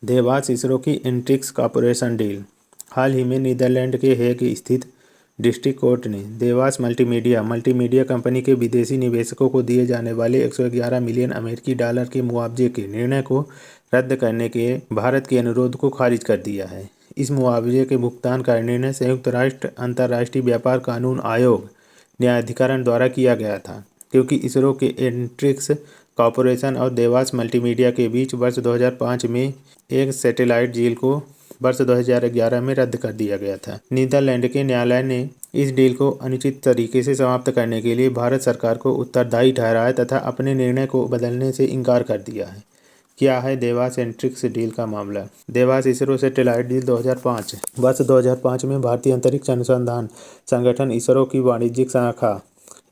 देवास इसरो की Antrix corporation deal. हाल ही में Netherlands के हेग स्थित डिस्ट्रिक्ट कोर्ट ने देवास मल्टीमीडिया कंपनी के विदेशी निवेशकों को दिए जाने वाले 111 मिलियन अमेरिकी डॉलर के मुआवजे के निर्णय को रद्द करने के भारत के अनुरोध को खारिज कर दिया है। इस मुआवजे के भुगतान का निर्णय संयुक्त राष्ट्र अंतर्राष्ट्रीय व्यापार कानून आयोग न्यायाधिकरण द्वारा किया गया था, क्योंकि इसरो के एंट्रिक्स कॉर्पोरेशन और देवास मल्टीमीडिया के बीच वर्ष 2005 में एक सैटेलाइट डील को वर्ष 2011 में रद्द कर दिया गया था। नीदरलैंड के न्यायालय ने इस डील को अनुचित तरीके से समाप्त करने के लिए भारत सरकार को उत्तरदायी ठहराया तथा अपने निर्णय को बदलने से इनकार कर दिया है। क्या है देवास एंट्रिक्स डील का मामला? Dewas ISRO satellite deal 2005। वर्ष 2005 में भारतीय अंतरिक्ष अनुसंधान संगठन इसरो की वाणिज्यिक शाखा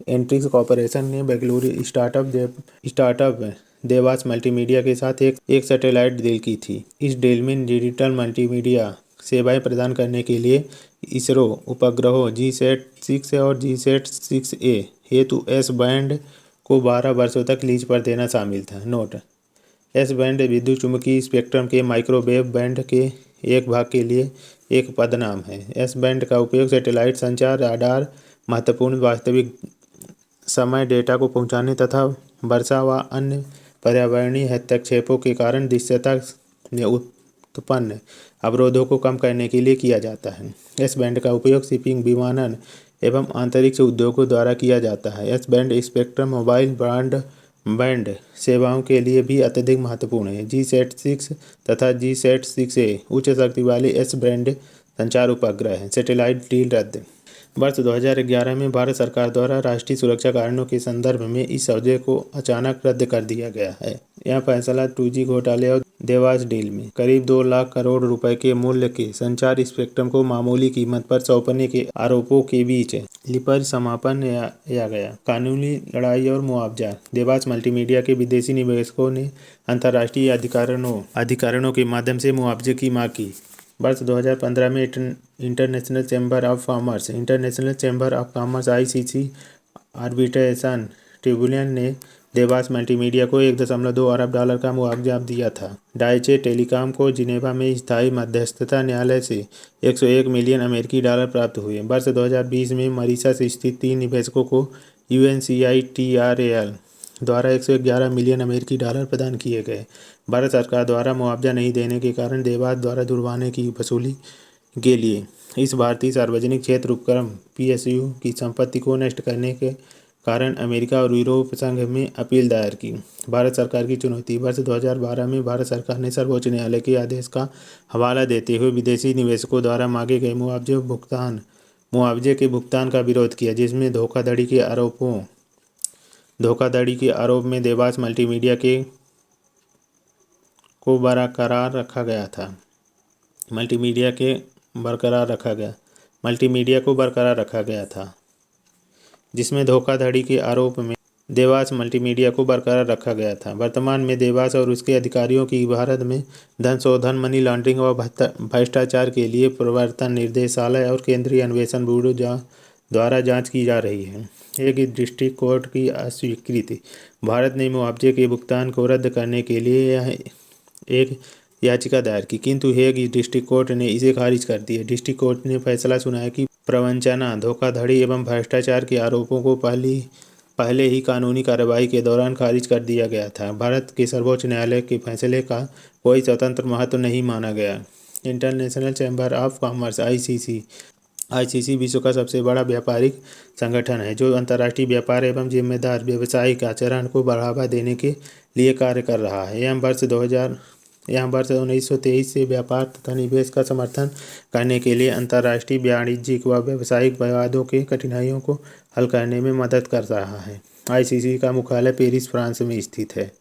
एंट्रिक्स कॉर्पोरेशन ने बेंगलुरु स्टार्टअप देवास मल्टीमीडिया के साथ एक सैटेलाइट डील की थी। इस डील में डिजिटल मल्टीमीडिया सेवाएं प्रदान करने के लिए इसरो उपग्रहों GSAT-6 और GSAT-6A हेतु एस बैंड को 12 वर्षों तक लीज पर देना शामिल था। नोट: एस बैंड विद्युत चुम्बकीय स्पेक्ट्रम के माइक्रोवेव बैंड के एक भाग के लिए एक पदनाम है। एस बैंड का उपयोग सैटेलाइट संचार, राडार, महत्वपूर्ण वास्तविक समय डेटा को पहुंचाने तथा वर्षा व अन्य पर्यावरणीय हस्तक्षेपों के कारण दृश्यता में उत्पन्न अवरोधों को कम करने के लिए किया जाता है। एस बैंड का उपयोग शिपिंग, विमानन एवं अंतरिक्ष उद्योगों द्वारा किया जाता है। S band spectrum mobile broadband सेवाओं के लिए भी अत्यधिक महत्वपूर्ण है। GSAT-6 तथा GSAT-6A उच्च शक्ति वाले एस बैंड संचार उपग्रह हैं। सैटेलाइट डील रद्द। वर्ष 2011 में भारत सरकार द्वारा राष्ट्रीय सुरक्षा कारणों के संदर्भ में इस सौदे को अचानक रद्द कर दिया गया है। यह फैसला 2G घोटाले और देवास डील में करीब 2 लाख करोड़ रुपए के मूल्य के संचार स्पेक्ट्रम को मामूली कीमत पर सौंपने के आरोपों के बीच परिसमापन किया गया। कानूनी लड़ाई और मुआवजा। देवास मल्टीमीडिया के विदेशी निवेशकों ने अंतर्राष्ट्रीय अधिकारियों के माध्यम से मुआवजे की मांग की। वर्ष 2015 में international chamber of commerce ICC arbitration tribunal ने देवास मल्टीमीडिया को 1.2 अरब डॉलर का मुआवजा दिया था। डाइचे टेलीकॉम को जिनेवा में स्थायी मध्यस्थता न्यायालय से 101 मिलियन अमेरिकी डॉलर प्राप्त हुए। वर्ष 2020 में मॉरिशस स्थित 3 निवेशकों को UNCITRAL द्वारा 111 मिलियन अमेरिकी डॉलर प्रदान किए गए। भारत सरकार द्वारा मुआवजा नहीं देने के कारण देवास द्वारा जुर्माने की वसूली के लिए इस भारतीय सार्वजनिक क्षेत्र उपक्रम PSU की संपत्ति को नष्ट करने के कारण अमेरिका और यूरोप संघ में अपील दायर की। भारत सरकार की चुनौती। वर्ष 2012 में भारत सरकार ने सर्वोच्च न्यायालय के आदेश का हवाला देते हुए विदेशी निवेशकों द्वारा मांगे गए मुआवजे के भुगतान का विरोध किया, जिसमें धोखाधड़ी के आरोप में देवास मल्टीमीडिया को बरकरार रखा गया था, जिसमें धोखाधड़ी के आरोप में देवास मल्टीमीडिया को बरकरार रखा गया था। वर्तमान में देवास और उसके अधिकारियों की भारत में धन शोधन, मनी लॉन्ड्रिंग और भ्रष्टाचार के लिए प्रवर्तन निदेशालय और केंद्रीय अन्वेषण ब्यूरो द्वारा जांच की जा रही है। हेग डिस्ट्रिक्ट कोर्ट की अस्वीकृति। भारत ने मुआवजे के भुगतान को रद्द करने के लिए एक याचिका दायर की, किंतु हेग डिस्ट्रिक्ट कोर्ट ने इसे खारिज कर दिया। डिस्ट्रिक्ट कोर्ट ने फैसला सुनाया कि प्रवंचना, धोखाधड़ी एवं भ्रष्टाचार के आरोपों को पहले ही कानूनी कार्रवाई के दौरान खारिज कर दिया गया था। भारत के सर्वोच्च न्यायालय के फैसले का कोई स्वतंत्र महत्व नहीं माना गया। International chamber of commerce ICC विश्व का सबसे बड़ा व्यापारिक संगठन है, जो अंतर्राष्ट्रीय व्यापार एवं जिम्मेदार व्यावसायिक आचरण को बढ़ावा देने के लिए कार्य कर रहा है। यह वर्ष 1923 से व्यापार तथा निवेश का समर्थन करने के लिए अंतर्राष्ट्रीय वाणिज्यिक व व्यावसायिक विवादों के कठिनाइयों को हल करने में मदद कर रहा है। ICC का मुख्यालय पेरिस, फ्रांस में स्थित है।